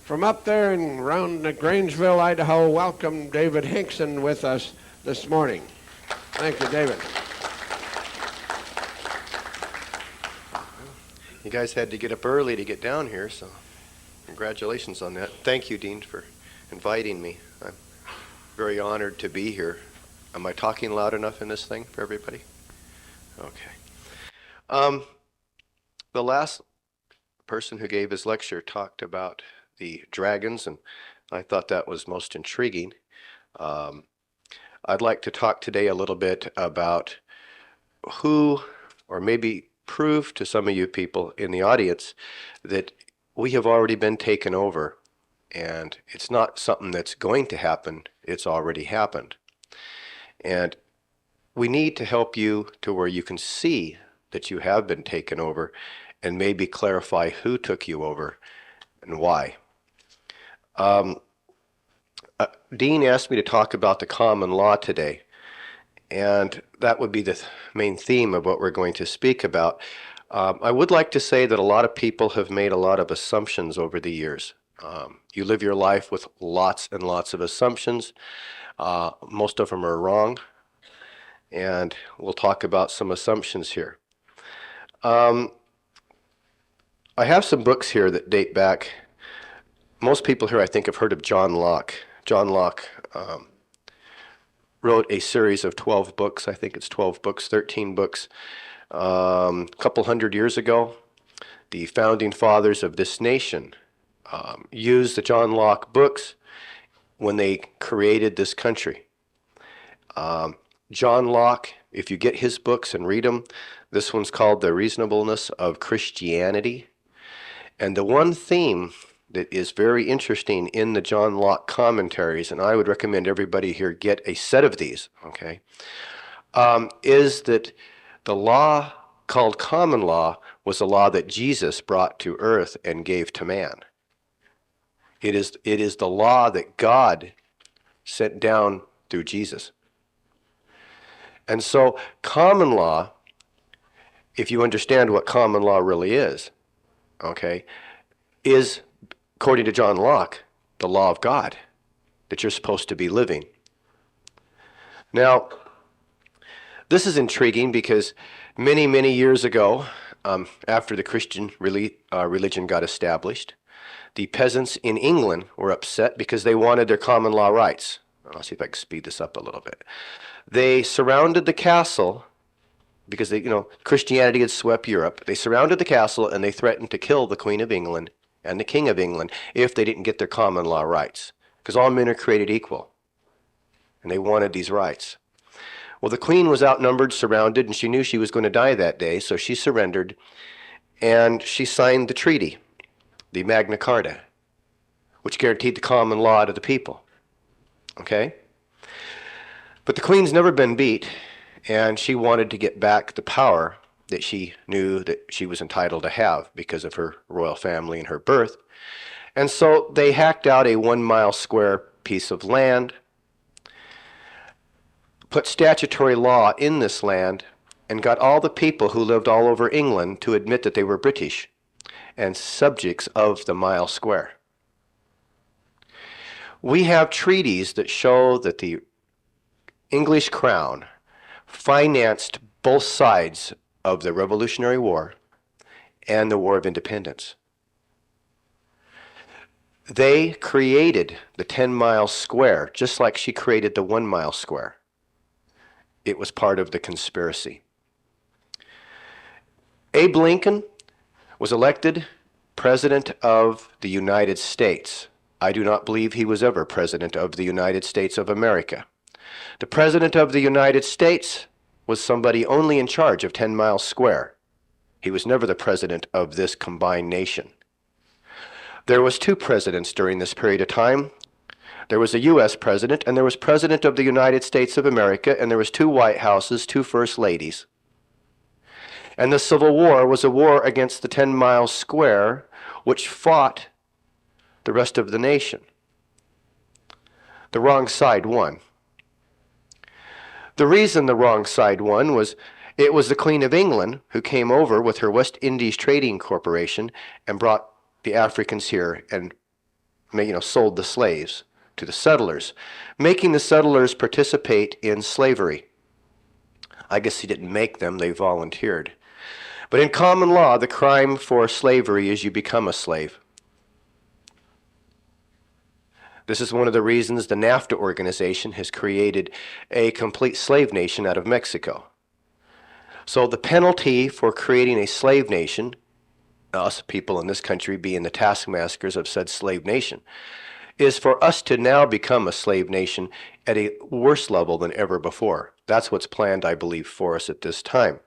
From up there and around Grangeville, Idaho, welcome David Hinkson with us this morning. Thank you, David. You guys had to get up early to get down here, so congratulations on that. Thank you, Dean, for inviting me. I'm very honored to be here. Am I talking loud enough in this thing for everybody? Okay. The last person who gave his lecture talked about the dragons, and I thought that was most intriguing. I'd like to talk today a little bit about who, or maybe prove to some of you people in the audience that we have already been taken over, and it's not something that's going to happen, it's already happened. And we need to help you to where you can see that you have been taken over and maybe clarify who took you over and why. Dean asked me to talk about the common law today, and that would be the main theme of what we're going to speak about. I would like to say that a lot of people have made a lot of assumptions over the years. You live your life with lots and lots of assumptions. Most of them are wrong, and we'll talk about some assumptions here. I have some books here that date back. Most people here, I think, have heard of John Locke. John Locke wrote a series of 12 books. I think it's 12 books, 13 books. A couple hundred years ago, the founding fathers of this nation used the John Locke books when they created this country. John Locke, if you get his books and read them, this one's called The Reasonableness of Christianity. And the one theme that is very interesting in the John Locke commentaries, and I would recommend everybody here get a set of these, okay, is that the law called common law was a law that Jesus brought to earth and gave to man. It is the law that God sent down through Jesus. And so common law, if you understand what common law really is, okay, is, according to John Locke, the law of God that you're supposed to be living. Now, this is intriguing because many, many years ago, after the Christian religion got established, the peasants in England were upset because they wanted their common law rights. I'll see if I can speed this up a little bit. They surrounded the castle because Christianity had swept Europe. They surrounded the castle and they threatened to kill the Queen of England and the King of England if they didn't get their common law rights, because all men are created equal, and they wanted these rights. Well, the Queen was outnumbered, surrounded, and she knew she was going to die that day, so she surrendered, and she signed the treaty, the Magna Carta, which guaranteed the common law to the people. Okay? But the Queen's never been beat, and she wanted to get back the power that she knew that she was entitled to have because of her royal family and her birth. And so they hacked out a 1 mile square piece of land, put statutory law in this land, and got all the people who lived all over England to admit that they were British and subjects of the mile square. We have treaties that show that the English crown financed both sides of the Revolutionary War and the War of Independence. They created the 10-mile square just like she created the 1 mile square. It was part of the conspiracy. Abe Lincoln was elected President of the United States. I do not believe he was ever President of the United States of America. The President of the United States was somebody only in charge of 10 Mile Square. He was never the president of this combined nation. There was 2 presidents during this period of time. There was a U.S. president, and there was President of the United States of America, and there was 2 White Houses, 2 First Ladies. And the Civil War was a war against the 10 Mile Square, which fought the rest of the nation. The wrong side won. The reason the wrong side won was it was the Queen of England who came over with her West Indies Trading Corporation and brought the Africans here and sold the slaves to the settlers, making the settlers participate in slavery. I guess he didn't make them, they volunteered. But in common law, the crime for slavery is you become a slave. This is one of the reasons the NAFTA organization has created a complete slave nation out of Mexico. So the penalty for creating a slave nation, us people in this country being the taskmasters of said slave nation, is for us to now become a slave nation at a worse level than ever before. That's what's planned, I believe, for us at this time.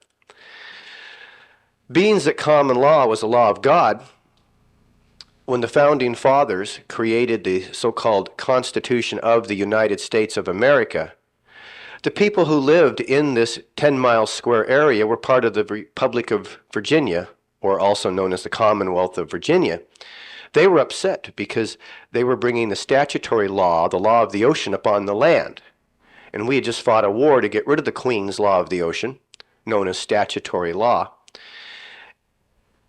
Being that common law was a law of God, when the Founding Fathers created the so-called Constitution of the United States of America, the people who lived in this 10-mile square area were part of the Republic of Virginia, or also known as the Commonwealth of Virginia. They were upset because they were bringing the statutory law, the law of the ocean, upon the land. And we had just fought a war to get rid of the Queen's law of the ocean, known as statutory law.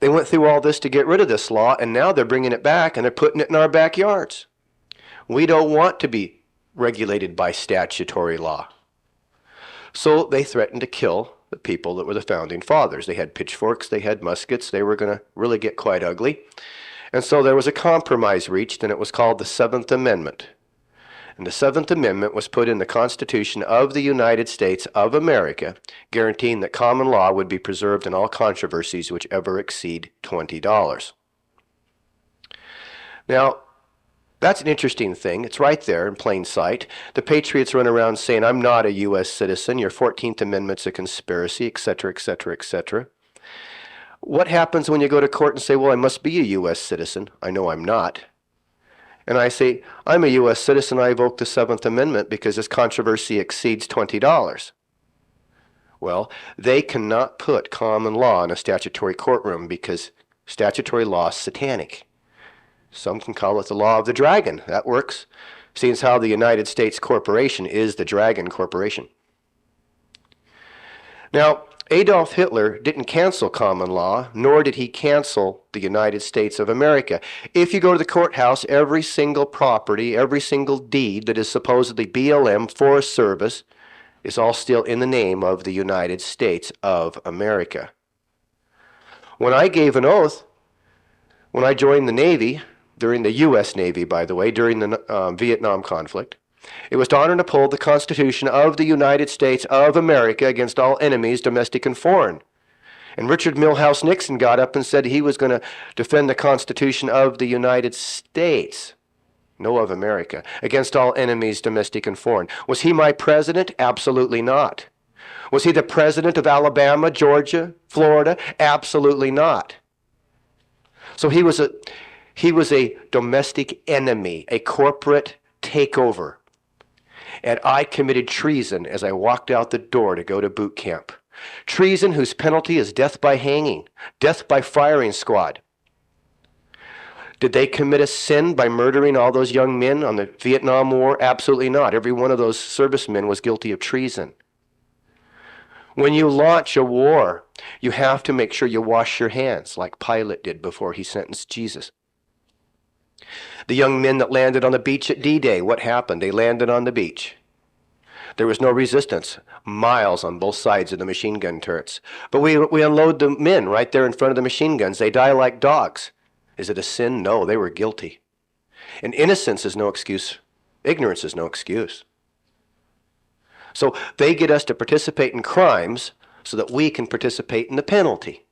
They went through all this to get rid of this law, and now they're bringing it back and they're putting it in our backyards. We don't want to be regulated by statutory law. So they threatened to kill the people that were the Founding Fathers. They had pitchforks, they had muskets, they were going to really get quite ugly. And so there was a compromise reached, and it was called the Seventh Amendment. And the Seventh Amendment was put in the Constitution of the United States of America, guaranteeing that common law would be preserved in all controversies which ever exceed $20. Now, that's an interesting thing. It's right there in plain sight. The patriots run around saying, I'm not a U.S. citizen, your 14th Amendment's a conspiracy, etc., etc., etc. What happens when you go to court and say, well, I must be a U.S. citizen? I know I'm not. And I say, I'm a U.S. citizen, I evoke the Seventh Amendment because this controversy exceeds $20. Well, they cannot put common law in a statutory courtroom because statutory law is satanic. Some can call it the law of the dragon. That works, seeing as how the United States Corporation is the Dragon Corporation. Now, Adolf Hitler didn't cancel common law, nor did he cancel the United States of America. If you go to the courthouse, every single property, every single deed that is supposedly BLM, Forest Service, is all still in the name of the United States of America. When I gave an oath, when I joined the Navy, during the U.S. Navy, by the way, during the Vietnam conflict, it was to honor and uphold the Constitution of the United States of America against all enemies, domestic and foreign. And Richard Milhouse Nixon got up and said he was going to defend the Constitution of the United States, no of America, against all enemies, domestic and foreign. Was he my president? Absolutely not. Was he the president of Alabama, Georgia, Florida? Absolutely not. So he was a domestic enemy, a corporate takeover. And I committed treason as I walked out the door to go to boot camp. Treason whose penalty is death by hanging, death by firing squad. Did they commit a sin by murdering all those young men on the Vietnam War? Absolutely not. Every one of those servicemen was guilty of treason. When you launch a war, you have to make sure you wash your hands, like Pilate did before he sentenced Jesus. The young men that landed on the beach at D-Day, what happened? They landed on the beach. There was no resistance, miles on both sides of the machine gun turrets. But we unload the men right there in front of the machine guns. They die like dogs. Is it a sin? No, they were guilty. And innocence is no excuse. Ignorance is no excuse. So they get us to participate in crimes so that we can participate in the penalty.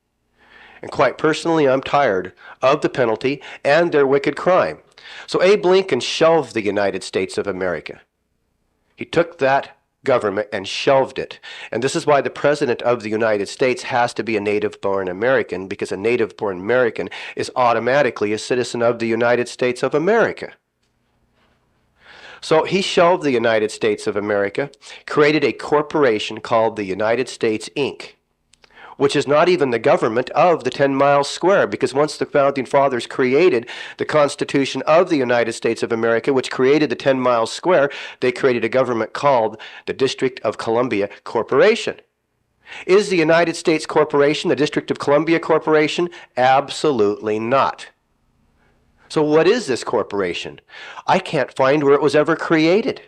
And quite personally, I'm tired of the penalty and their wicked crime. So Abe Lincoln shelved the United States of America. He took that government and shelved it. And this is why the President of the United States has to be a native-born American, because a native-born American is automatically a citizen of the United States of America. So he shelved the United States of America, created a corporation called the United States, Inc., which is not even the government of the 10 miles square, because once the Founding Fathers created the Constitution of the United States of America, which created the 10 miles square, they created a government called the District of Columbia Corporation. Is the United States Corporation the District of Columbia Corporation? Absolutely not. So what is this corporation? I can't find where it was ever created.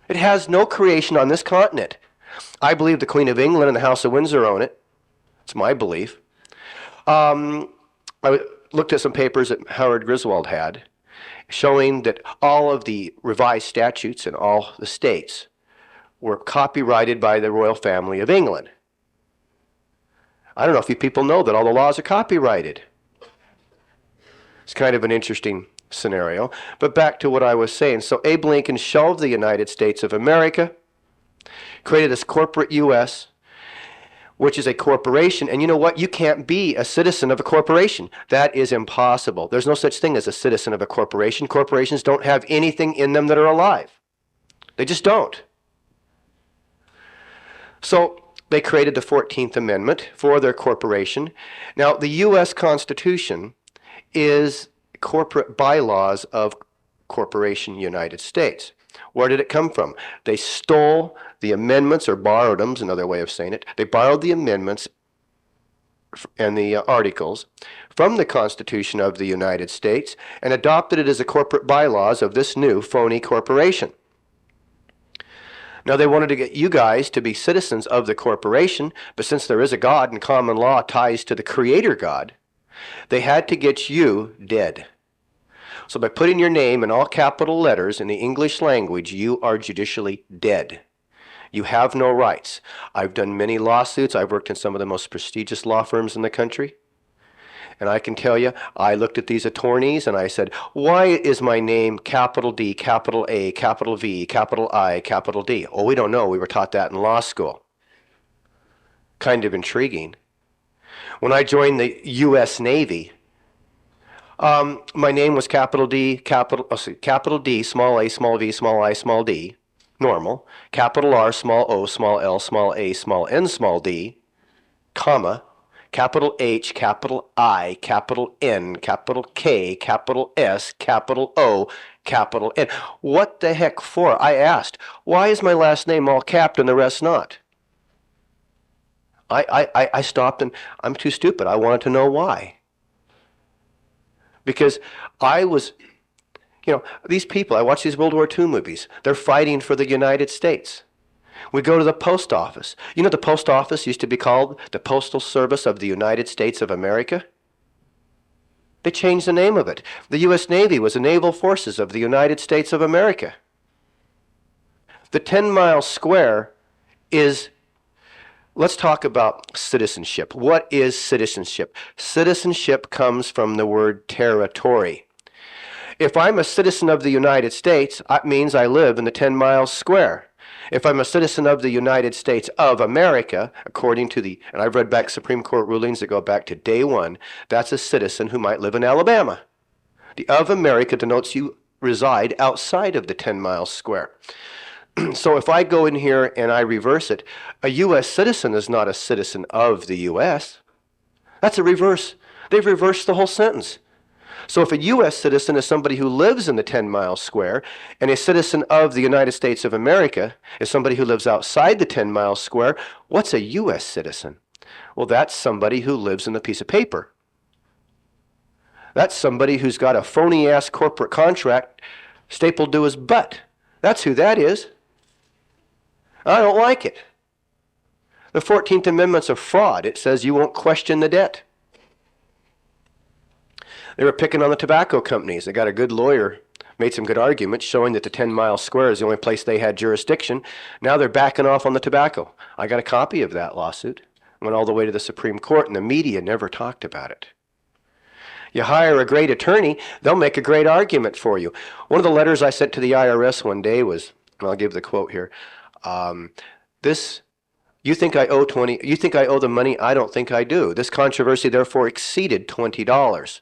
It has no creation on this continent. I believe the Queen of England and the House of Windsor own it. It's my belief. I looked at some papers that Howard Griswold had showing that all of the revised statutes in all the states were copyrighted by the royal family of England. I don't know if you people know that all the laws are copyrighted. It's kind of an interesting scenario. But back to what I was saying. So Abe Lincoln shelved the United States of America, created this corporate U.S., which is a corporation. And you know what? You can't be a citizen of a corporation. That is impossible. There's no such thing as a citizen of a corporation. Corporations don't have anything in them that are alive. They just don't. So they created the 14th Amendment for their corporation. Now, the U.S. Constitution is corporate bylaws of Corporation United States. Where did it come from? They stole the amendments, or borrowed them, is another way of saying it. They borrowed the amendments and the articles from the Constitution of the United States and adopted it as the corporate bylaws of this new phony corporation. Now, they wanted to get you guys to be citizens of the corporation, but since there is a God and common law ties to the Creator God, they had to get you dead. So by putting your name in all capital letters in the English language, you are judicially dead. You have no rights. I've done many lawsuits. I've worked in some of the most prestigious law firms in the country. And I can tell you, I looked at these attorneys and I said, why is my name capital D, capital A, capital V, capital I, capital D? Oh, we don't know. We were taught that in law school. Kind of intriguing. When I joined the U.S. Navy, my name was capital D, capital D, small a, small v, small I, small d, normal, capital R, small o, small l, small a, small n, small d, comma, capital H, capital I, capital N, capital K, capital S, capital O, capital N. What the heck for? I asked. Why is my last name all capped and the rest not? I stopped and I'm too stupid. I wanted to know why. Because I was, these people, I watch these World War II movies. They're fighting for the United States. We go to the post office. You know, the post office used to be called the Postal Service of the United States of America. They changed the name of it. The U.S. Navy was the Naval Forces of the United States of America. The 10-mile square is, let's talk about citizenship. What is citizenship? Citizenship comes from the word territory. If I'm a citizen of the United States, that means I live in the 10-mile square. If I'm a citizen of the United States of America, according to and I've read back Supreme Court rulings that go back to day one, that's a citizen who might live in Alabama. The of America denotes you reside outside of the 10-mile square. So if I go in here and I reverse it, a U.S. citizen is not a citizen of the U.S. That's a reverse. They've reversed the whole sentence. So if a U.S. citizen is somebody who lives in the 10-mile square, and a citizen of the United States of America is somebody who lives outside the 10-mile square, what's a U.S. citizen? Well, that's somebody who lives in a piece of paper. That's somebody who's got a phony-ass corporate contract stapled to his butt. That's who that is. I don't like it. The 14th Amendment's a fraud. It says you won't question the debt. They were picking on the tobacco companies. They got a good lawyer, made some good arguments showing that the 10-mile square is the only place they had jurisdiction. Now they're backing off on the tobacco. I got a copy of that lawsuit. Went all the way to the Supreme Court, and the media never talked about it. You hire a great attorney, they'll make a great argument for you. One of the letters I sent to the IRS one day was, and I'll give the quote here, you think I owe the money? I don't think I do. This controversy therefore exceeded $20.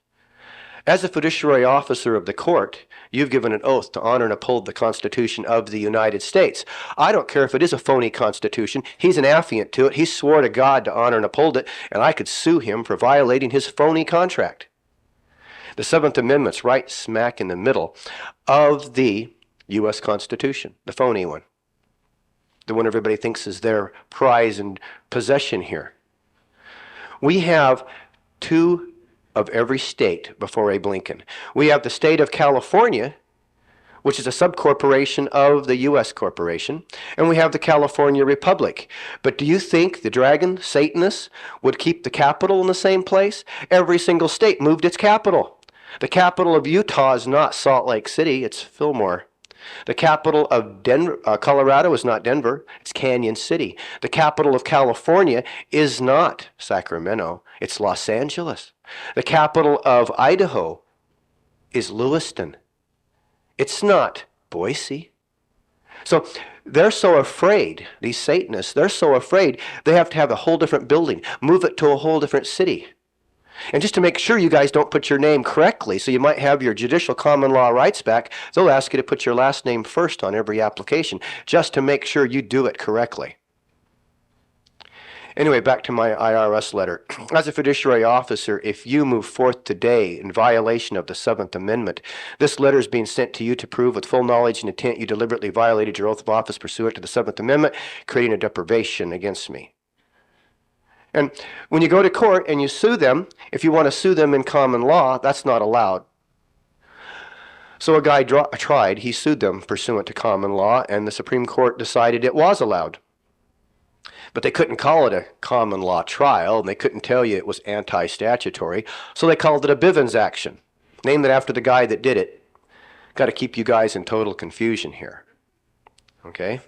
As a fiduciary officer of the court, you've given an oath to honor and uphold the Constitution of the United States. I don't care if it is a phony Constitution. He's an affiant to it. He swore to God to honor and uphold it, and I could sue him for violating his phony contract. The 7th Amendment's right smack in the middle of the U.S. Constitution, the phony one. The one everybody thinks is their prize and possession here. We have two of every state before Abe Lincoln. We have the state of California, which is a subcorporation of the U.S. corporation, and we have the California Republic. But do you think the dragon, Satanists, would keep the capital in the same place? Every single state moved its capital. The capital of Utah is not Salt Lake City, it's Fillmore. The capital of Colorado is not Denver, it's Canyon City. The capital of California is not Sacramento, it's Los Angeles. The capital of Idaho is Lewiston. It's not Boise. So they're so afraid, these Satanists, they're so afraid they have to have a whole different building, move it to a whole different city. And just to make sure you guys don't put your name correctly, so you might have your judicial common law rights back, they'll ask you to put your last name first on every application, just to make sure you do it correctly. Anyway, back to my IRS letter. As a fiduciary officer, if you move forth today in violation of the 7th Amendment, this letter is being sent to you to prove with full knowledge and intent you deliberately violated your oath of office pursuant to the 7th Amendment, creating a deprivation against me. And when you go to court and you sue them, if you want to sue them in common law, that's not allowed. So a guy tried, he sued them pursuant to common law, and the Supreme Court decided it was allowed. But they couldn't call it a common law trial, and they couldn't tell you it was anti-statutory, so they called it a Bivens action. Named it after the guy that did it. Got to keep you guys in total confusion here. Okay?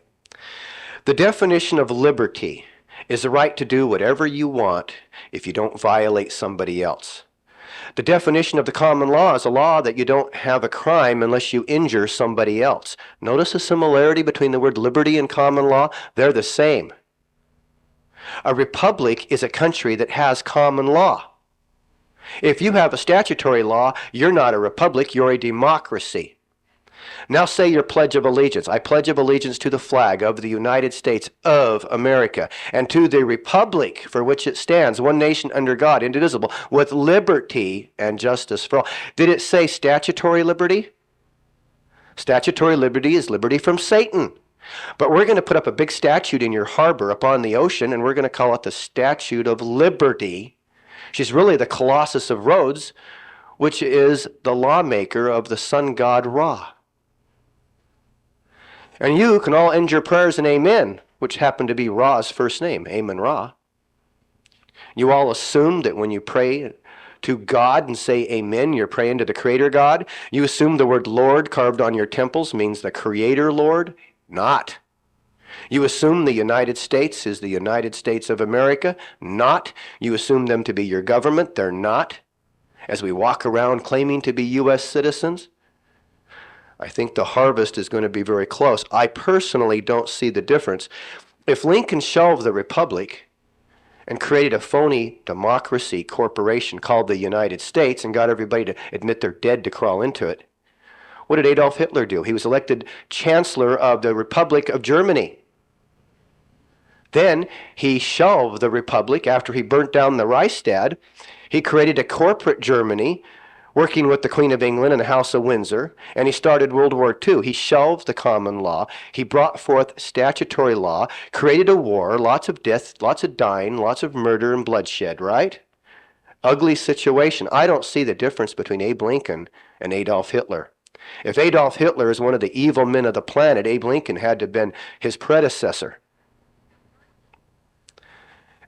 The definition of liberty is the right to do whatever you want if you don't violate somebody else. The definition of the common law is a law that you don't have a crime unless you injure somebody else. Notice the similarity between the word liberty and common law? They're the same. A republic is a country that has common law. If you have a statutory law, you're not a republic, you're a democracy. Now say your Pledge of Allegiance. I pledge of allegiance to the flag of the United States of America and to the republic for which it stands, one nation under God, indivisible, with liberty and justice for all. Did it say statutory liberty? Statutory liberty is liberty from Satan. But we're going to put up a big statue in your harbor up on the ocean, and we're going to call it the Statue of Liberty. She's really the Colossus of Rhodes, which is the lawmaker of the sun god Ra. And you can all end your prayers in Amen, which happened to be Ra's first name, Amen-Ra. You all assume that when you pray to God and say amen, you're praying to the Creator God. You assume the word Lord carved on your temples means the Creator Lord. Not. You assume the United States is the United States of America. Not. You assume them to be your government. They're not. As we walk around claiming to be U.S. citizens, I think the harvest is going to be very close. I personally don't see the difference. If Lincoln shelved the Republic and created a phony democracy corporation called the United States and got everybody to admit they're dead to crawl into it, what did Adolf Hitler do? He was elected Chancellor of the Republic of Germany. Then he shelved the Republic after he burnt down the Reichstag. He created a corporate Germany, working with the Queen of England and the House of Windsor, and he started World War II. He shelved the common law. He brought forth statutory law, created a war, lots of death, lots of dying, lots of murder and bloodshed, right? Ugly situation. I don't see the difference between Abe Lincoln and Adolf Hitler. If Adolf Hitler is one of the evil men of the planet, Abe Lincoln had to have been his predecessor.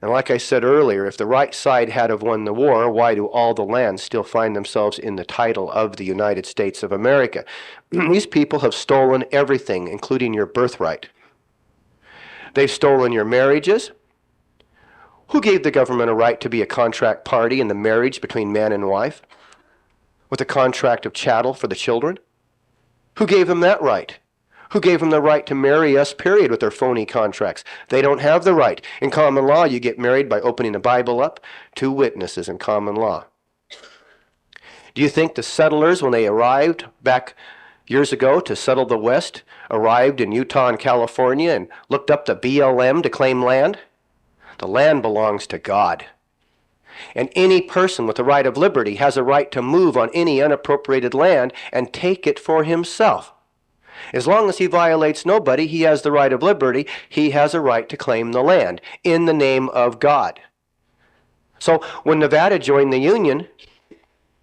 And like I said earlier, if the right side had have won the war, why do all the lands still find themselves in the title of the United States of America? These people have stolen everything, including your birthright. They've stolen your marriages. Who gave the government a right to be a contract party in the marriage between man and wife? With a contract of chattel for the children? Who gave them that right? Who gave them the right to marry us, period, with their phony contracts? They don't have the right. In common law, you get married by opening the Bible up, 2 witnesses in common law. Do you think the settlers, when they arrived back years ago to settle the West, arrived in Utah and California and looked up the BLM to claim land? The land belongs to God. And any person with the right of liberty has a right to move on any unappropriated land and take it for himself. As long as he violates nobody, he has the right of liberty. He has a right to claim the land in the name of God. So when Nevada joined the Union,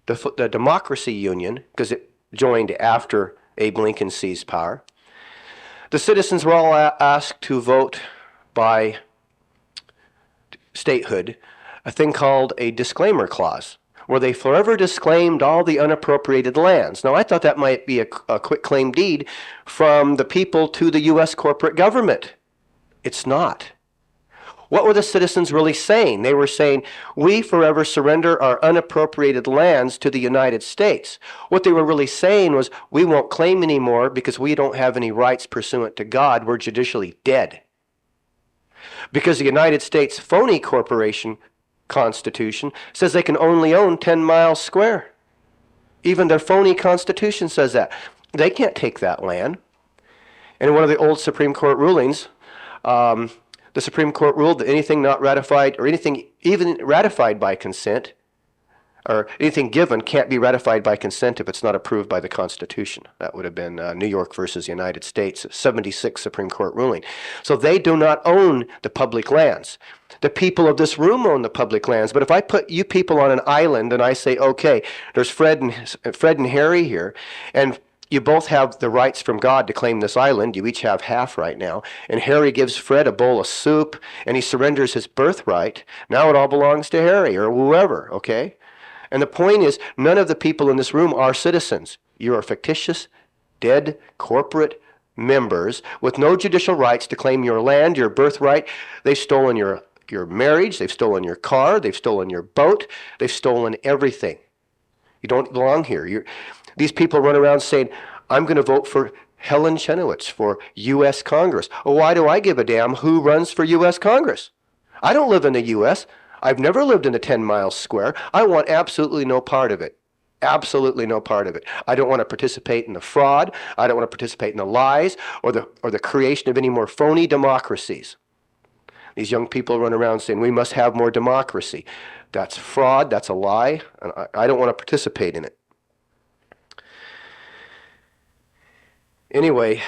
the Democracy Union, because it joined after Abe Lincoln seized power, the citizens were all asked to vote by statehood, a thing called a disclaimer clause, where they forever disclaimed all the unappropriated lands. Now, I thought that might be a quick claim deed from the people to the U.S. corporate government. It's not. What were the citizens really saying? They were saying, we forever surrender our unappropriated lands to the United States. What they were really saying was, we won't claim anymore because we don't have any rights pursuant to God. We're judicially dead. Because the United States phony corporation Constitution says they can only own 10 miles square. Even their phony Constitution says that. They can't take that land. And in one of the old Supreme Court rulings, the Supreme Court ruled that anything not ratified, or anything even ratified by consent, or anything given can't be ratified by consent if it's not approved by the Constitution. That would have been New York versus United States, 76 Supreme Court ruling. So they do not own the public lands. The people of this room own the public lands. But if I put you people on an island and I say, okay, there's Fred and Harry here, and you both have the rights from God to claim this island. You each have half right now. And Harry gives Fred a bowl of soup, and he surrenders his birthright. Now it all belongs to Harry or whoever, okay? And the point is, none of the people in this room are citizens. You are fictitious, dead, corporate members with no judicial rights to claim your land, your birthright. They've stolen your marriage. They've stolen your car. They've stolen your boat. They've stolen everything. You don't belong here. These people run around saying, I'm going to vote for Helen Chenoweth for U.S. Congress. Well, why do I give a damn who runs for U.S. Congress? I don't live in the U.S. I've never lived in a 10 miles square. I want absolutely no part of it. Absolutely no part of it. I don't want to participate in the fraud. I don't want to participate in the lies or the creation of any more phony democracies. These young people run around saying, we must have more democracy. That's fraud. That's a lie. And I don't want to participate in it. Anyway,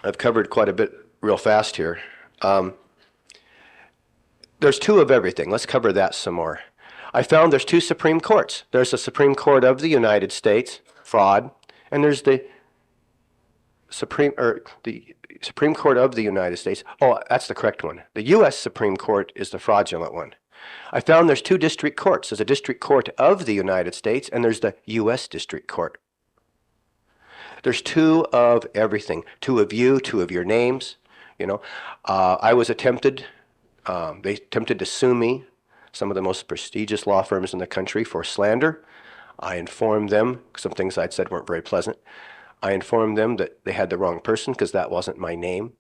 I've covered quite a bit real fast here. There's two of everything. Let's cover that some more. I found there's two Supreme Courts. There's the Supreme Court of the United States, fraud, and there's the Supreme Court of the United States. Oh, that's the correct one. The U.S. Supreme Court is the fraudulent one. I found there's two district courts. There's a District Court of the United States, and there's the U.S. District Court. There's two of everything. Two of you, two of your names. You know, I was attempted. They attempted to sue me, some of the most prestigious law firms in the country, for slander. I informed them, some things I'd said weren't very pleasant. I informed them that they had the wrong person because that wasn't my name.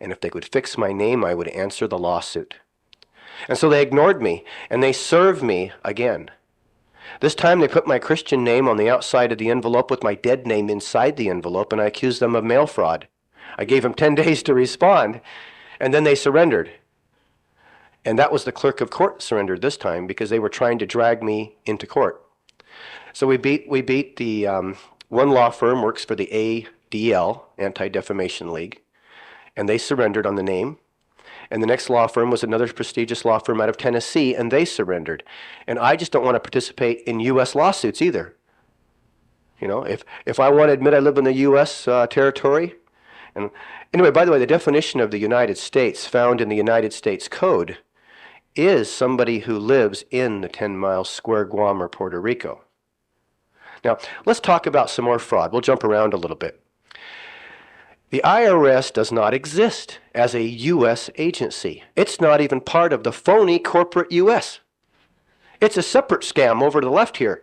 And if they would fix my name, I would answer the lawsuit. And so they ignored me, and they served me again. This time they put my Christian name on the outside of the envelope with my dead name inside the envelope, and I accused them of mail fraud. I gave them 10 days to respond, and then they surrendered. And that was the clerk of court surrendered this time because they were trying to drag me into court. So we beat the one law firm works for the ADL, Anti-Defamation League, and they surrendered on the name. And the next law firm was another prestigious law firm out of Tennessee, and they surrendered. And I just don't want to participate in U.S. lawsuits either. You know, if I want to admit I live in the U.S. territory. And anyway, by the way, the definition of the United States found in the United States Code is somebody who lives in the 10 miles square Guam or Puerto Rico. Now, let's talk about some more fraud. We'll jump around a little bit. The IRS does not exist as a U.S. agency. It's not even part of the phony corporate U.S. It's a separate scam over to the left here.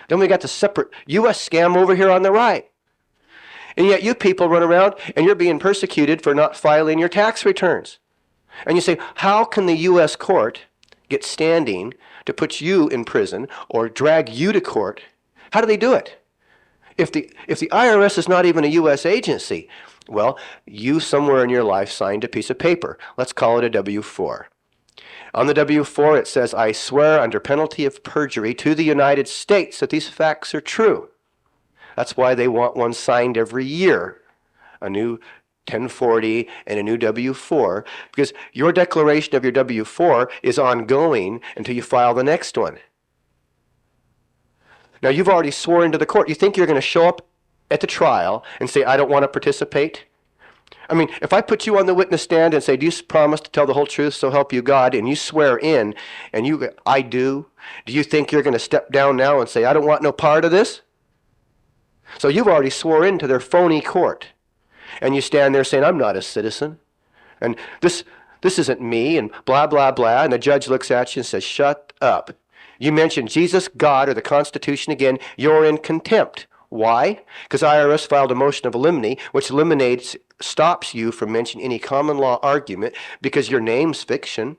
Then we got the separate U.S. scam over here on the right. And yet you people run around and you're being persecuted for not filing your tax returns. And you say, how can the U.S. court get standing to put you in prison or drag you to court? How do they do it? If the IRS is not even a U.S. agency, well, you somewhere in your life signed a piece of paper. Let's call it a W-4. On the W-4 it says, I swear under penalty of perjury to the United States that these facts are true. That's why they want one signed every year, a new 1040 and a new W-4, because your declaration of your W-4 is ongoing until you file the next one. Now, you've already sworn to the court. You think you're going to show up at the trial and say, I don't want to participate? I mean, if I put you on the witness stand and say, do you promise to tell the whole truth, so help you God, and you swear in, and I do you think you're going to step down now and say, I don't want no part of this? So you've already swore into their phony court. And you stand there saying, I'm not a citizen. And this isn't me, and blah, blah, blah. And the judge looks at you and says, shut up. You mention Jesus, God, or the Constitution again, you're in contempt. Why? Because IRS filed a motion of limine, which stops you from mentioning any common law argument because your name's fiction.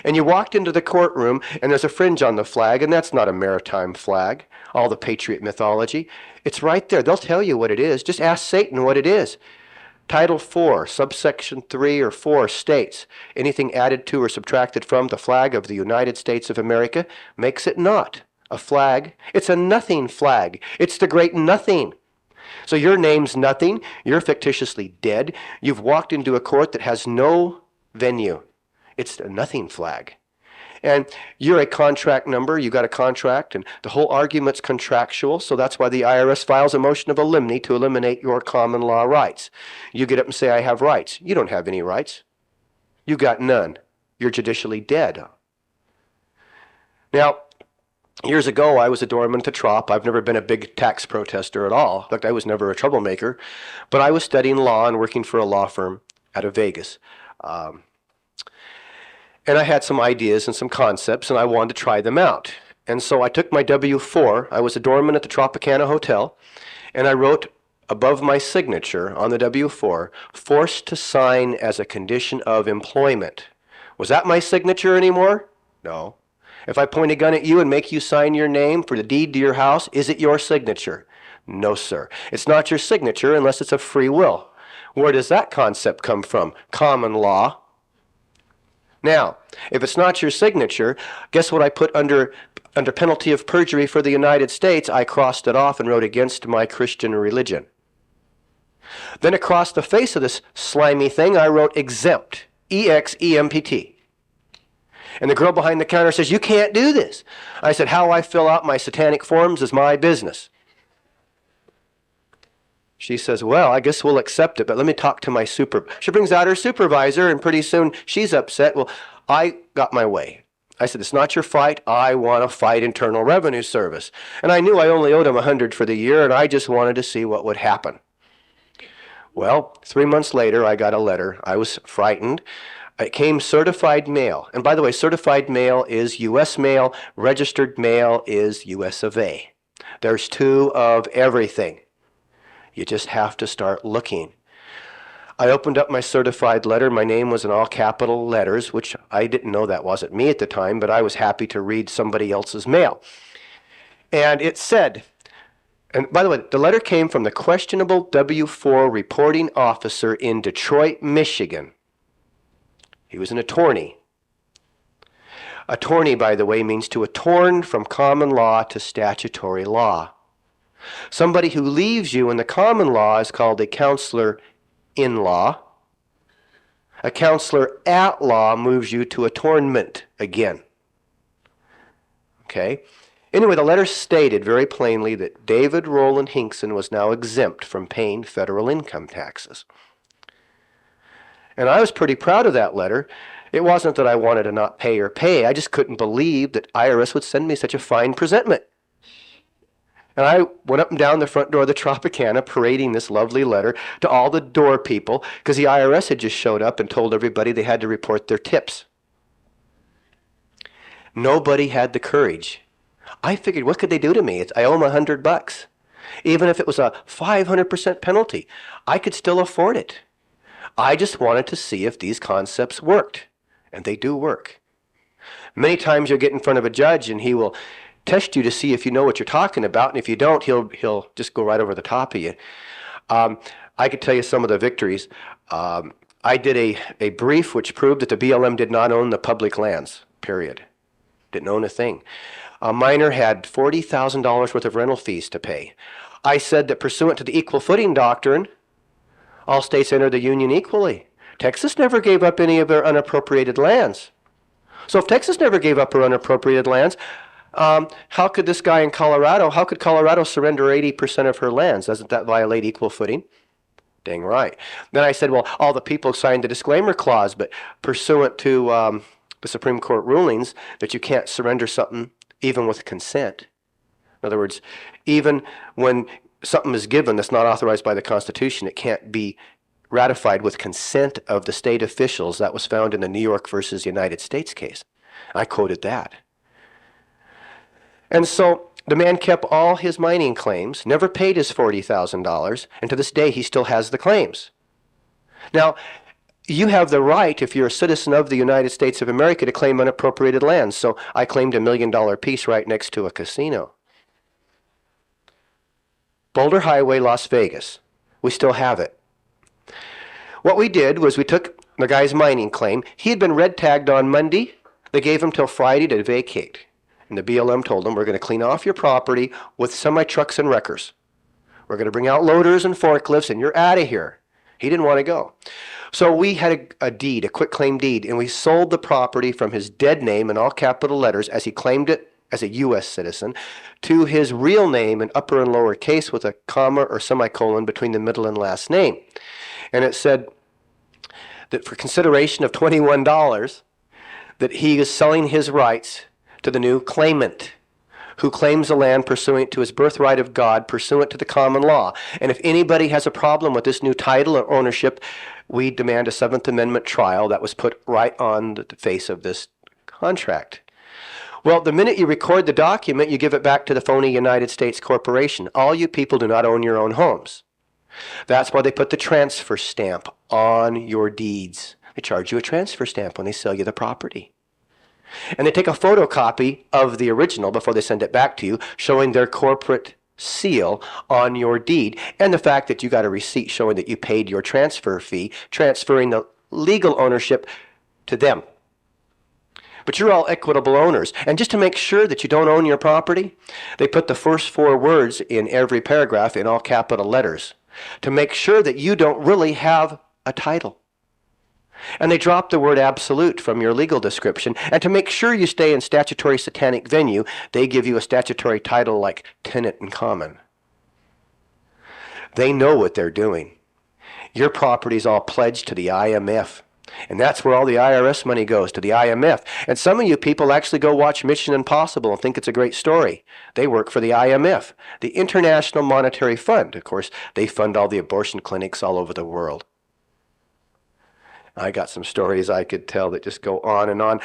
And you walked into the courtroom, and there's a fringe on the flag, and that's not a maritime flag, all the patriot mythology. It's right there. They'll tell you what it is. Just ask Satan what it is. Title 4, subsection 3 or 4 states, anything added to or subtracted from the flag of the United States of America makes it not a flag. It's a nothing flag. It's the great nothing. So your name's nothing. You're fictitiously dead. You've walked into a court that has no venue. It's a nothing flag. And you're a contract number, you got a contract, and the whole argument's contractual, so that's why the IRS files a motion of limine to eliminate your common law rights. You get up and say, I have rights. You don't have any rights. You got none. You're judicially dead. Now, years ago, I was a doorman at the Trop. I've never been a big tax protester at all. In fact, I was never a troublemaker. But I was studying law and working for a law firm out of Vegas. And I had some ideas and some concepts, and I wanted to try them out. And so I took my W-4. I was a doorman at the Tropicana Hotel, and I wrote above my signature on the W-4, forced to sign as a condition of employment. Was that my signature anymore? No. If I point a gun at you and make you sign your name for the deed to your house, is it your signature? No, sir. It's not your signature unless it's a free will. Where does that concept come from? Common law. Now, if it's not your signature, guess what I put under penalty of perjury for the United States? I crossed it off and wrote against my Christian religion. Then across the face of this slimy thing, I wrote exempt, E-X-E-M-P-T. And the girl behind the counter says, you can't do this. I said, how I fill out my satanic forms is my business. She says, well, I guess we'll accept it, but let me talk to my supervisor. She brings out her supervisor, and pretty soon she's upset. Well, I got my way. I said, it's not your fight. I want to fight Internal Revenue Service. And I knew I only owed them $100 for the year, and I just wanted to see what would happen. Well, 3 months later, I got a letter. I was frightened. It came certified mail. And by the way, certified mail is U.S. mail. Registered mail is U.S. of A. There's 2 of everything. You just have to start looking. I opened up my certified letter. My name was in all capital letters, which I didn't know that wasn't me at the time, but I was happy to read somebody else's mail. And it said, and by the way, the letter came from the questionable W-4 reporting officer in Detroit, Michigan. He was an attorney. Attorney, by the way, means to attorn from common law to statutory law. Somebody who leaves you in the common law is called a counselor in law. A counselor at law moves you to attornment again. Okay? Anyway, the letter stated very plainly that David Roland Hinkson was now exempt from paying federal income taxes. And I was pretty proud of that letter. It wasn't that I wanted to not pay or pay. I just couldn't believe that IRS would send me such a fine presentment. And I went up and down the front door of the Tropicana parading this lovely letter to all the door people because the IRS had just showed up and told everybody they had to report their tips. Nobody had the courage. I figured, what could they do to me? I owe them $100. Even if it was a 500% penalty, I could still afford it. I just wanted to see if these concepts worked. And they do work. Many times you'll get in front of a judge and he will test you to see if you know what you're talking about, and if you don't, he'll just go right over the top of you. I could tell you some of the victories. I did a brief which proved that the BLM did not own the public lands, period. Didn't own a thing. A miner had $40,000 worth of rental fees to pay. I said that pursuant to the equal footing doctrine, all states enter the union equally. Texas never gave up any of their unappropriated lands. So if Texas never gave up her unappropriated lands, How could this guy in Colorado, how could Colorado surrender 80% of her lands? Doesn't that violate equal footing? Dang right. Then I said, well, all the people signed the disclaimer clause, but pursuant to the Supreme Court rulings that you can't surrender something even with consent. In other words, even when something is given that's not authorized by the Constitution, it can't be ratified with consent of the state officials. That was found in the New York versus United States case. I quoted that. And so the man kept all his mining claims, never paid his $40,000, and to this day he still has the claims. Now, you have the right, if you're a citizen of the United States of America, to claim unappropriated lands. So I claimed $1 million piece right next to a casino. Boulder Highway, Las Vegas. We still have it. What we did was we took the guy's mining claim. He had been red tagged on Monday. They gave him till Friday to vacate. And the BLM told him, we're going to clean off your property with semi-trucks and wreckers. We're going to bring out loaders and forklifts, and you're out of here. He didn't want to go. So we had a deed, a quitclaim deed, and we sold the property from his dead name in all capital letters as he claimed it as a U.S. citizen to his real name in upper and lower case with a comma or semicolon between the middle and last name. And it said that for consideration of $21, that he is selling his rights to the new claimant who claims the land pursuant to his birthright of God, pursuant to the common law. And if anybody has a problem with this new title or ownership, we demand a Seventh Amendment trial. That was put right on the face of this contract. Well, the minute you record the document, you give it back to the phony United States corporation. All you people do not own your own homes. That's why they put the transfer stamp on your deeds. They charge you a transfer stamp when they sell you the property. And they take a photocopy of the original before they send it back to you, showing their corporate seal on your deed, and the fact that you got a receipt showing that you paid your transfer fee, transferring the legal ownership to them. But you're all equitable owners. And just to make sure that you don't own your property, they put the first 4 words in every paragraph in all capital letters to make sure that you don't really have a title. And they drop the word absolute from your legal description. And to make sure you stay in statutory satanic venue, they give you a statutory title like tenant in common. They know what they're doing. Your property's all pledged to the IMF. And that's where all the IRS money goes, to the IMF. And some of you people actually go watch Mission Impossible and think it's a great story. They work for the IMF, the International Monetary Fund. Of course, they fund all the abortion clinics all over the world. I got some stories I could tell that just go on and on.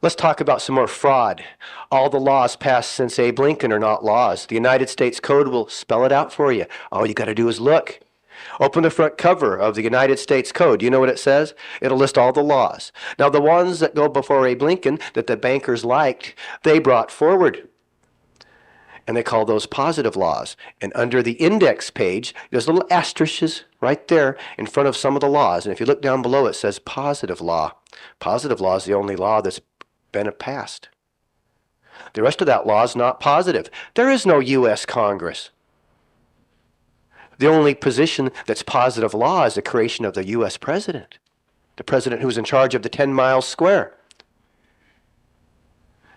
Let's talk about some more fraud. All the laws passed since Abe Lincoln are not laws. The United States Code will spell it out for you. All you got to do is look. Open the front cover of the United States Code. You know what it says? It'll list all the laws. Now, the ones that go before Abe Lincoln that the bankers liked, they brought forward. And they call those positive laws. And under the index page, there's little asterisks right there in front of some of the laws. And if you look down below, it says positive law. Positive law is the only law that's been passed. The rest of that law is not positive. There is no U.S. Congress. The only position that's positive law is the creation of the U.S. president. The president who's in charge of the 10 miles square.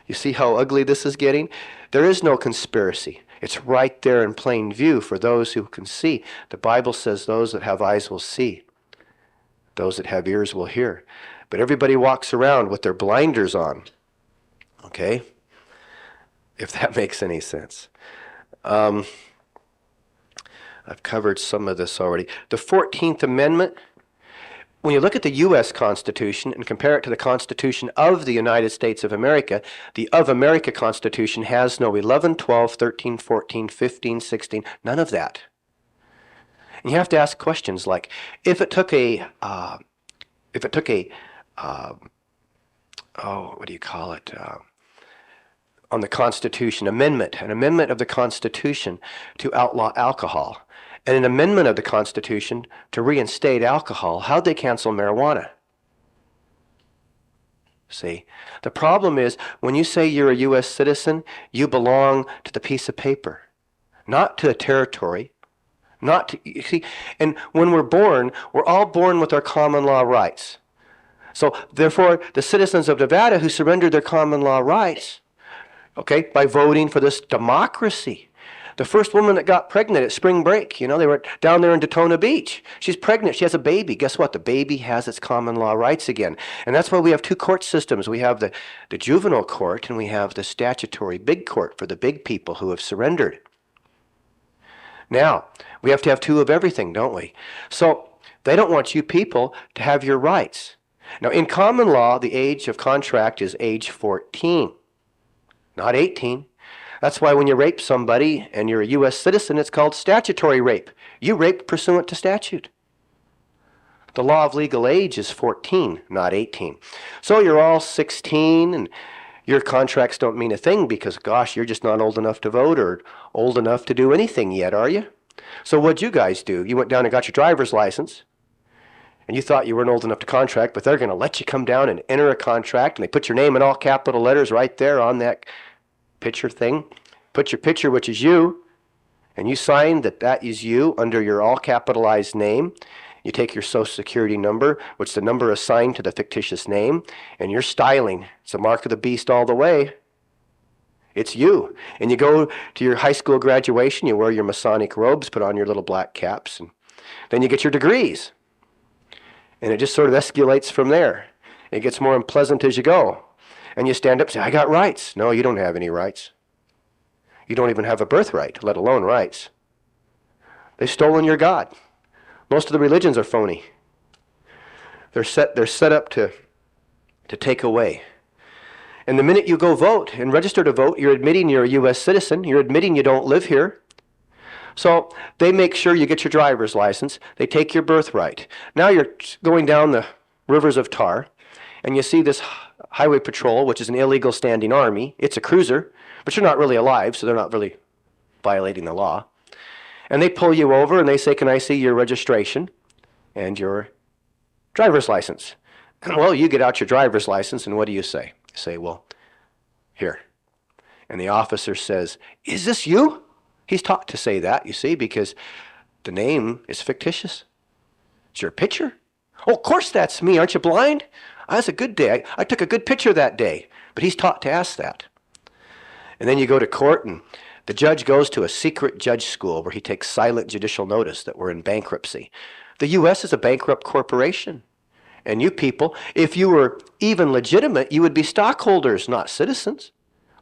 You see how ugly this is getting? There is no conspiracy. It's right there in plain view for those who can see. The Bible says those that have eyes will see. Those that have ears will hear. But everybody walks around with their blinders on. Okay? If that makes any sense. I've covered some of this already. The 14th Amendment, when you look at the U.S. Constitution and compare it to the Constitution of the United States of America, the of America Constitution has no 11, 12, 13, 14, 15, 16, none of that. And you have to ask questions like, if it took a on the Constitution, an amendment of the Constitution to outlaw alcohol, and an amendment of the Constitution to reinstate alcohol, how'd they cancel marijuana? See, the problem is when you say you're a U.S. citizen, you belong to the piece of paper, not to a territory, not to, you see, and when we're all born with our common law rights. So therefore, the citizens of Nevada who surrendered their common law rights, Okay, by voting for this democracy. The first woman that got pregnant at spring break, they were down there in Daytona Beach. She's pregnant, she has a baby. Guess what? The baby has its common law rights again. And that's why we have two court systems. We have the juvenile court and we have the statutory big court for the big people who have surrendered. Now, we have to have two of everything, don't we? So they don't want you people to have your rights. Now, in common law, the age of contract is age 14, not 18. That's why when you rape somebody and you're a U.S. citizen, it's called statutory rape. You rape pursuant to statute. The law of legal age is 14, not 18. So you're all 16 and your contracts don't mean a thing because, gosh, you're just not old enough to vote or old enough to do anything yet, are you? So what'd you guys do? You went down and got your driver's license and you thought you weren't old enough to contract, but they're going to let you come down and enter a contract and they put your name in all capital letters right there on that picture thing. Put your picture, which is you, and you sign that is you under your all capitalized name. You take your social security number, which is the number assigned to the fictitious name, and you're styling. It's a mark of the beast all the way. It's you. And you go to your high school graduation, you wear your Masonic robes, put on your little black caps, and then you get your degrees. And it just sort of escalates from there. It gets more unpleasant as you go. And you stand up and say, I got rights. No, you don't have any rights. You don't even have a birthright, let alone rights. They've stolen your God. Most of the religions are phony. They're set up to take away. And the minute you go vote and register to vote, you're admitting you're a U.S. citizen. You're admitting you don't live here. So they make sure you get your driver's license. They take your birthright. Now you're going down the rivers of tar, and you see this highway patrol, which is an illegal standing army. It's a cruiser, but you're not really alive, so they're not really violating the law. And they pull you over and they say, can I see your registration and your driver's license? Well, you get out your driver's license and what do you say? You say, well, here. And the officer says, is this you? He's taught to say that, you see, because the name is fictitious. It's your picture. Oh, of course that's me. Aren't you blind? That's a good day. I took a good picture that day. But he's taught to ask that. And then you go to court and the judge goes to a secret judge school where he takes silent judicial notice that we're in bankruptcy. The U.S. is a bankrupt corporation. And you people, if you were even legitimate, you would be stockholders, not citizens.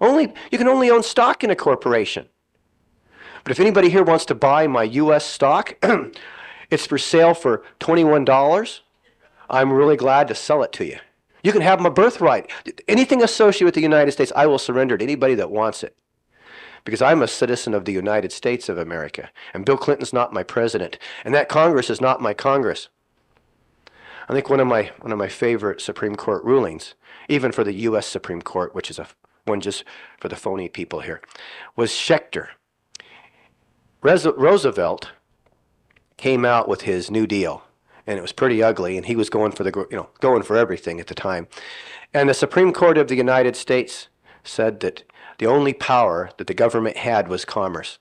You can only own stock in a corporation. But if anybody here wants to buy my U.S. stock, it's for sale for $21. I'm really glad to sell it to you. You can have my birthright. Anything associated with the United States, I will surrender to anybody that wants it. Because I'm a citizen of the United States of America. And Bill Clinton's not my president. And that Congress is not my Congress. I think one of my favorite Supreme Court rulings, even for the U.S. Supreme Court, which is one just for the phony people here, was Schechter. Roosevelt came out with his New Deal. And it was pretty ugly, and he was going for everything at the time. And the Supreme Court of the United States said that the only power that the government had was commerce.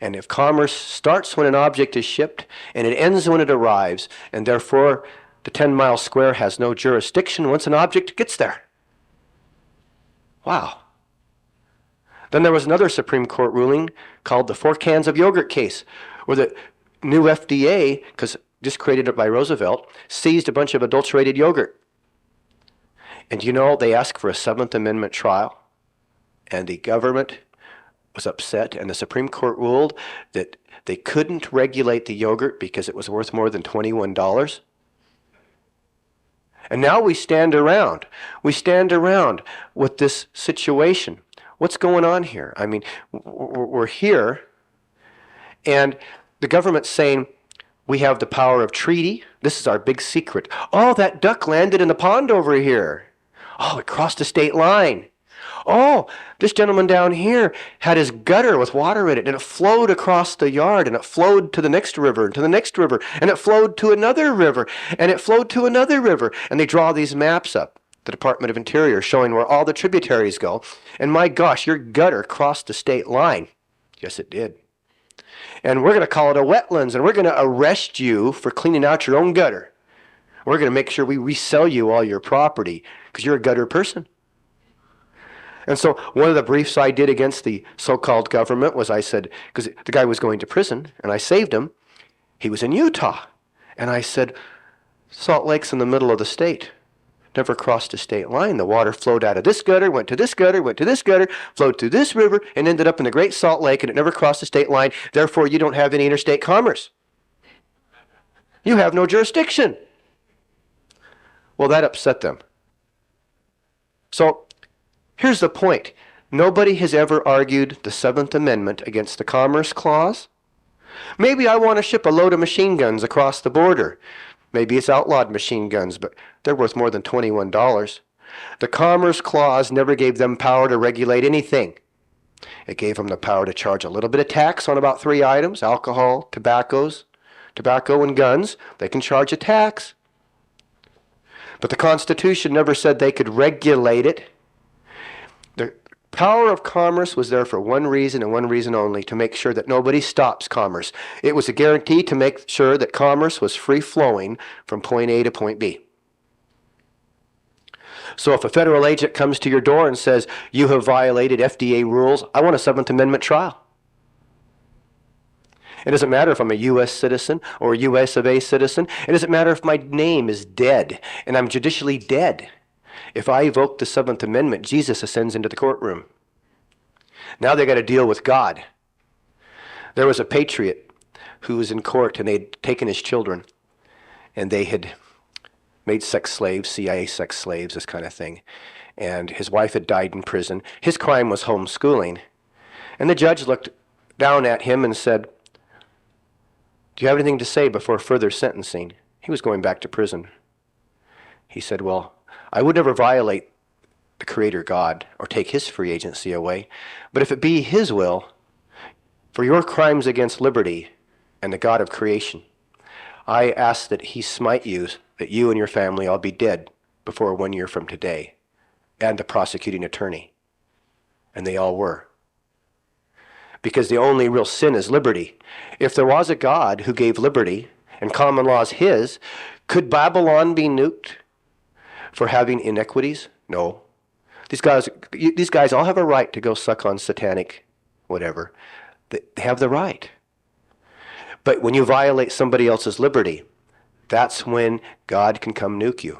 And if commerce starts when an object is shipped, and it ends when it arrives, and therefore the 10-mile square has no jurisdiction once an object gets there. Wow. Then there was another Supreme Court ruling called the 4 cans of yogurt case, where the new FDA, because just created it by Roosevelt, seized a bunch of adulterated yogurt. And they asked for a 7th Amendment trial, and the government was upset, and the Supreme Court ruled that they couldn't regulate the yogurt because it was worth more than $21. And now we stand around. We stand around with this situation. What's going on here? I mean, we're here, and the government's saying, we have the power of treaty. This is our big secret. Oh, that duck landed in the pond over here. Oh, it crossed a state line. Oh, this gentleman down here had his gutter with water in it, and it flowed across the yard, and it flowed to the next river, and to the next river, and it flowed to another river, and it flowed to another river. And they draw these maps up, the Department of Interior, showing where all the tributaries go. And my gosh, your gutter crossed the state line. Yes, it did. And we're going to call it a wetlands, and we're going to arrest you for cleaning out your own gutter. We're going to make sure we resell you all your property because you're a gutter person. And so one of the briefs I did against the so-called government was I said, because the guy was going to prison, and I saved him. He was in Utah. And I said, Salt Lake's in the middle of the state. Never crossed a state line. The water flowed out of this gutter, went to this gutter, went to this gutter, flowed through this river, and ended up in the Great Salt Lake, and it never crossed a state line. Therefore, you don't have any interstate commerce. You have no jurisdiction. Well, that upset them. So here's the point. Nobody has ever argued the Seventh Amendment against the Commerce Clause. Maybe I want to ship a load of machine guns across the border. Maybe it's outlawed machine guns, but they're worth more than $21. The Commerce Clause never gave them power to regulate anything. It gave them the power to charge a little bit of tax on about 3 items: alcohol, tobacco and guns. They can charge a tax. But the Constitution never said they could regulate it. The power of commerce was there for one reason and one reason only: to make sure that nobody stops commerce. It was a guarantee to make sure that commerce was free-flowing from point A to point B. So if a federal agent comes to your door and says, you have violated FDA rules, I want a Seventh Amendment trial. It doesn't matter if I'm a U.S. citizen or a U.S. of A citizen. It doesn't matter if my name is dead and I'm judicially dead. If I evoke the Seventh Amendment, Jesus ascends into the courtroom. Now they got to deal with God. There was a patriot who was in court, and they'd taken his children, and they had made sex slaves, CIA sex slaves, this kind of thing. And his wife had died in prison. His crime was homeschooling. And the judge looked down at him and said, do you have anything to say before further sentencing? He was going back to prison. He said, well, I would never violate the Creator God or take his free agency away, but if it be his will, for your crimes against liberty and the God of creation, I ask that he smite you, that you and your family all be dead before 1 year from today, and the prosecuting attorney. And they all were. Because the only real sin is liberty. If there was a God who gave liberty and common law is his, could Babylon be nuked for having inequities? No. These guys all have a right to go suck on satanic whatever. They have the right. But when you violate somebody else's liberty, that's when God can come nuke you.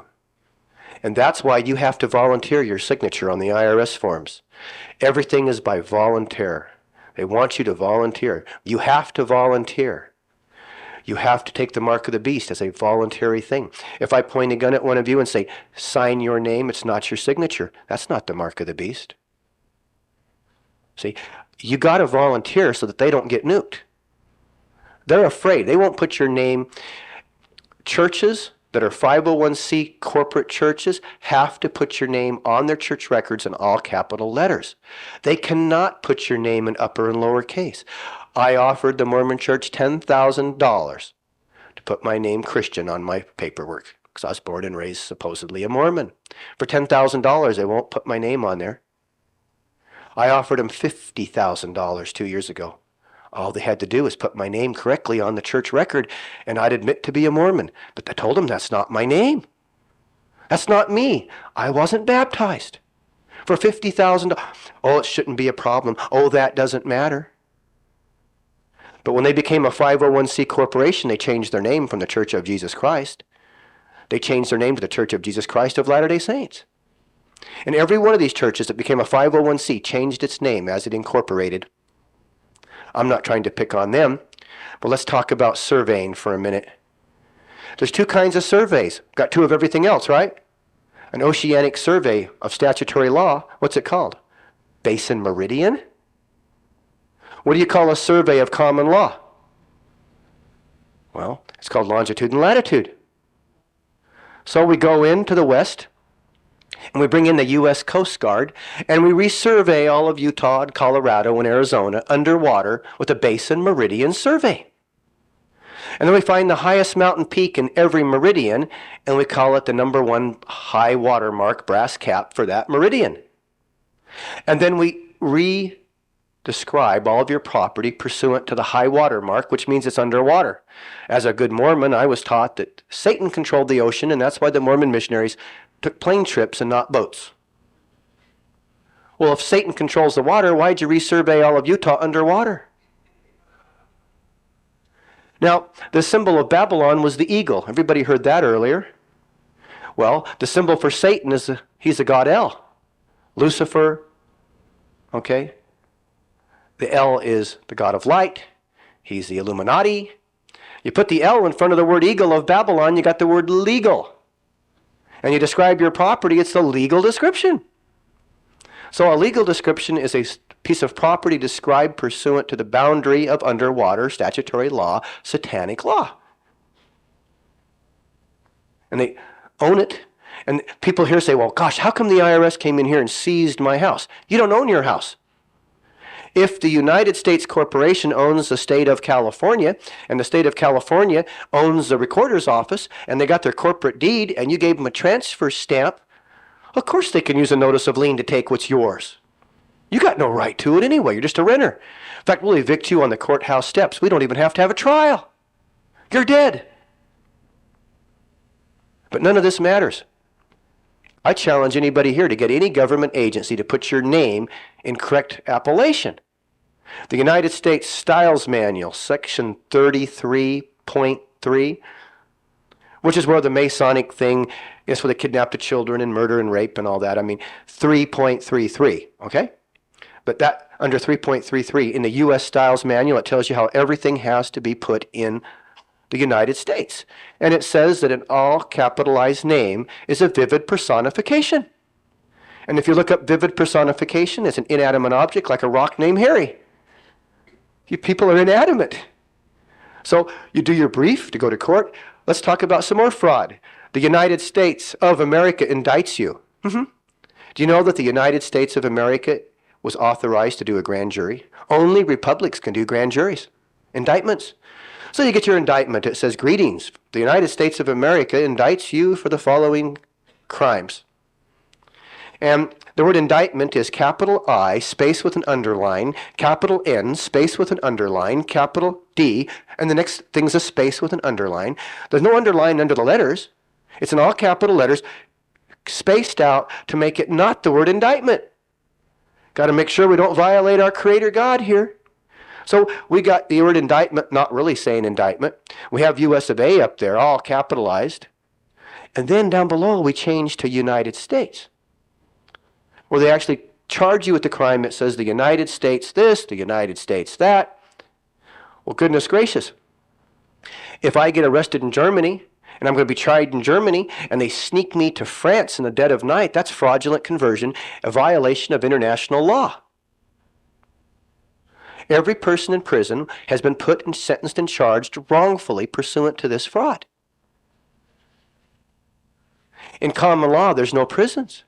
And that's why you have to volunteer your signature on the IRS forms. Everything is by volunteer. They want you to volunteer. You have to volunteer. You have to take the mark of the beast as a voluntary thing. If I point a gun at one of you and say, sign your name, it's not your signature. That's not the mark of the beast. See, you got to volunteer so that they don't get nuked. They're afraid. They won't put your name. Churches that are 501c corporate churches have to put your name on their church records in all capital letters. They cannot put your name in upper and lower case. I offered the Mormon Church $10,000 to put my name Christian on my paperwork because I was born and raised supposedly a Mormon. For $10,000, they won't put my name on there. I offered them $50,000 2 years ago. All they had to do was put my name correctly on the church record, and I'd admit to be a Mormon. But I told them that's not my name. That's not me. I wasn't baptized. For $50,000, oh, it shouldn't be a problem. Oh, that doesn't matter. But when they became a 501c corporation, they changed their name from the Church of Jesus Christ. They changed their name to the Church of Jesus Christ of Latter-day Saints. And every one of these churches that became a 501c changed its name as it incorporated. I'm not trying to pick on them, but let's talk about surveying for a minute. There's two kinds of surveys. Got two of everything else, right? An oceanic survey of statutory law, what's it called? Basin meridian? What do you call a survey of common law? Well, it's called longitude and latitude. So we go into the west, and we bring in the U.S. Coast Guard, and we resurvey all of Utah and Colorado and Arizona underwater with a basin meridian survey. And then we find the highest mountain peak in every meridian, and we call it the #1 high water mark, brass cap, for that meridian. And then we describe all of your property pursuant to the high water mark, which means it's underwater. As a good Mormon, I was taught that Satan controlled the ocean, and that's why the Mormon missionaries took plane trips and not boats. Well, if Satan controls the water, why'd you resurvey all of Utah underwater? Now, the symbol of Babylon was the eagle. Everybody heard that earlier. Well, the symbol for Satan is he's the god El. Lucifer, okay? The El is the god of light. He's the Illuminati. You put the L in front of the word eagle of Babylon, you got the word legal. And you describe your property, it's the legal description. So a legal description is a piece of property described pursuant to the boundary of underwater statutory law, satanic law. And they own it. And people here say, well, gosh, how come the IRS came in here and seized my house? You don't own your house. If the United States Corporation owns the state of California, and the state of California owns the recorder's office, and they got their corporate deed, and you gave them a transfer stamp, of course they can use a notice of lien to take what's yours. You got no right to it anyway. You're just a renter. In fact, we'll evict you on the courthouse steps. We don't even have to have a trial. You're dead. But none of this matters. I challenge anybody here to get any government agency to put your name in correct appellation. The United States Styles Manual, section 33.3, which is where the Masonic thing is for the kidnap the children and murder and rape and all that. I mean, 3.33, okay? But that, under 3.33, in the U.S. Styles Manual, it tells you how everything has to be put in the United States. And it says that an all capitalized name is a vivid personification. And if you look up vivid personification, it's an inanimate object like a rock named Harry. You people are inanimate. So you do your brief to go to court. Let's talk about some more fraud. The United States of America indicts you. Do you know that the United States of America was authorized to do a grand jury? Only republics can do grand juries, indictments. So you get your indictment. It says, greetings. The United States of America indicts you for the following crimes. And the word indictment is capital I, space with an underline, capital N, space with an underline, capital D, and the next thing's a space with an underline. There's no underline under the letters. It's in all capital letters, spaced out to make it not the word indictment. Got to make sure we don't violate our Creator God here. So we got the word indictment not really saying indictment. We have US of A up there, all capitalized. And then down below we change to United States, where they actually charge you with the crime. It says the United States this, the United States that. Well, goodness gracious. If I get arrested in Germany, and I'm going to be tried in Germany, and they sneak me to France in the dead of night, that's fraudulent conversion, a violation of international law. Every person in prison has been put and sentenced and charged wrongfully pursuant to this fraud. In common law, there's no prisons.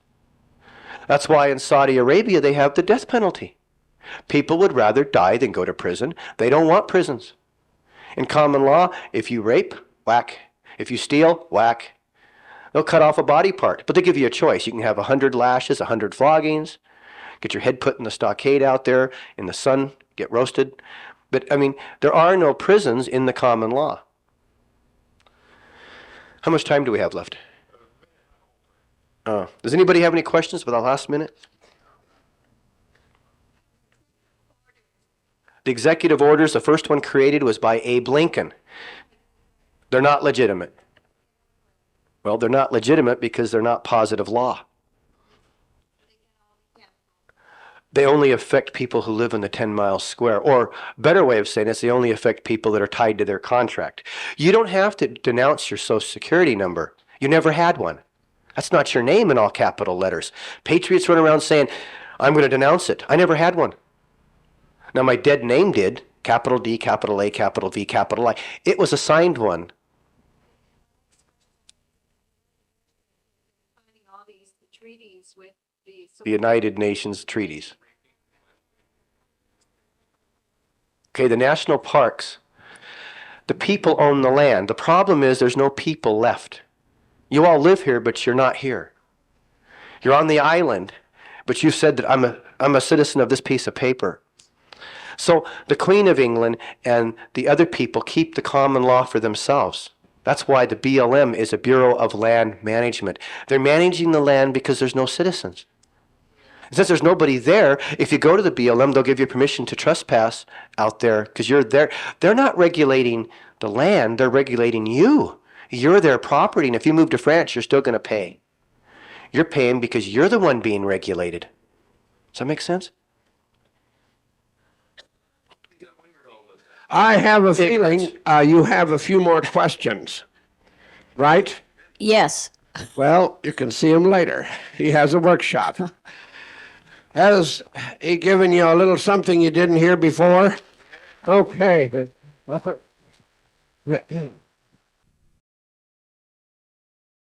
That's why in Saudi Arabia they have the death penalty. People would rather die than go to prison. They don't want prisons. In common law, if you rape, whack. If you steal, whack. They'll cut off a body part, but they give you a choice. You can have 100 lashes, 100 floggings, get your head put in the stockade out there in the sun, get roasted. But, I mean, there are no prisons in the common law. How much time do we have left? Does anybody have any questions for the last minute? The executive orders, the first one created was by Abe Lincoln. They're not legitimate. Well, they're not legitimate because they're not positive law. They only affect people who live in the 10 miles square. Or a better way of saying it is they only affect people that are tied to their contract. You don't have to denounce your Social Security number. You never had one. That's not your name in all capital letters. Patriots run around saying, I'm going to denounce it. I never had one. Now my dead name did. Capital D, capital A, capital V, capital I. It was a signed one. All these treaties with The United Nations treaties. Okay, the national parks. The people own the land. The problem is there's no people left. You all live here, but you're not here. You're on the island, but you said that I'm a citizen of this piece of paper. So the Queen of England and the other people keep the common law for themselves. That's why the BLM is a Bureau of Land Management. They're managing the land because there's no citizens. And since there's nobody there, if you go to the BLM, they'll give you permission to trespass out there because you're there. They're not regulating the land, they're regulating you. You're their property, and if you move to France, you're still going to pay. You're paying because you're the one being regulated. Does that make sense? I have a feeling you have a few more questions, right? Yes. Well, you can see him later. He has a workshop. Has he given you a little something you didn't hear before? Okay.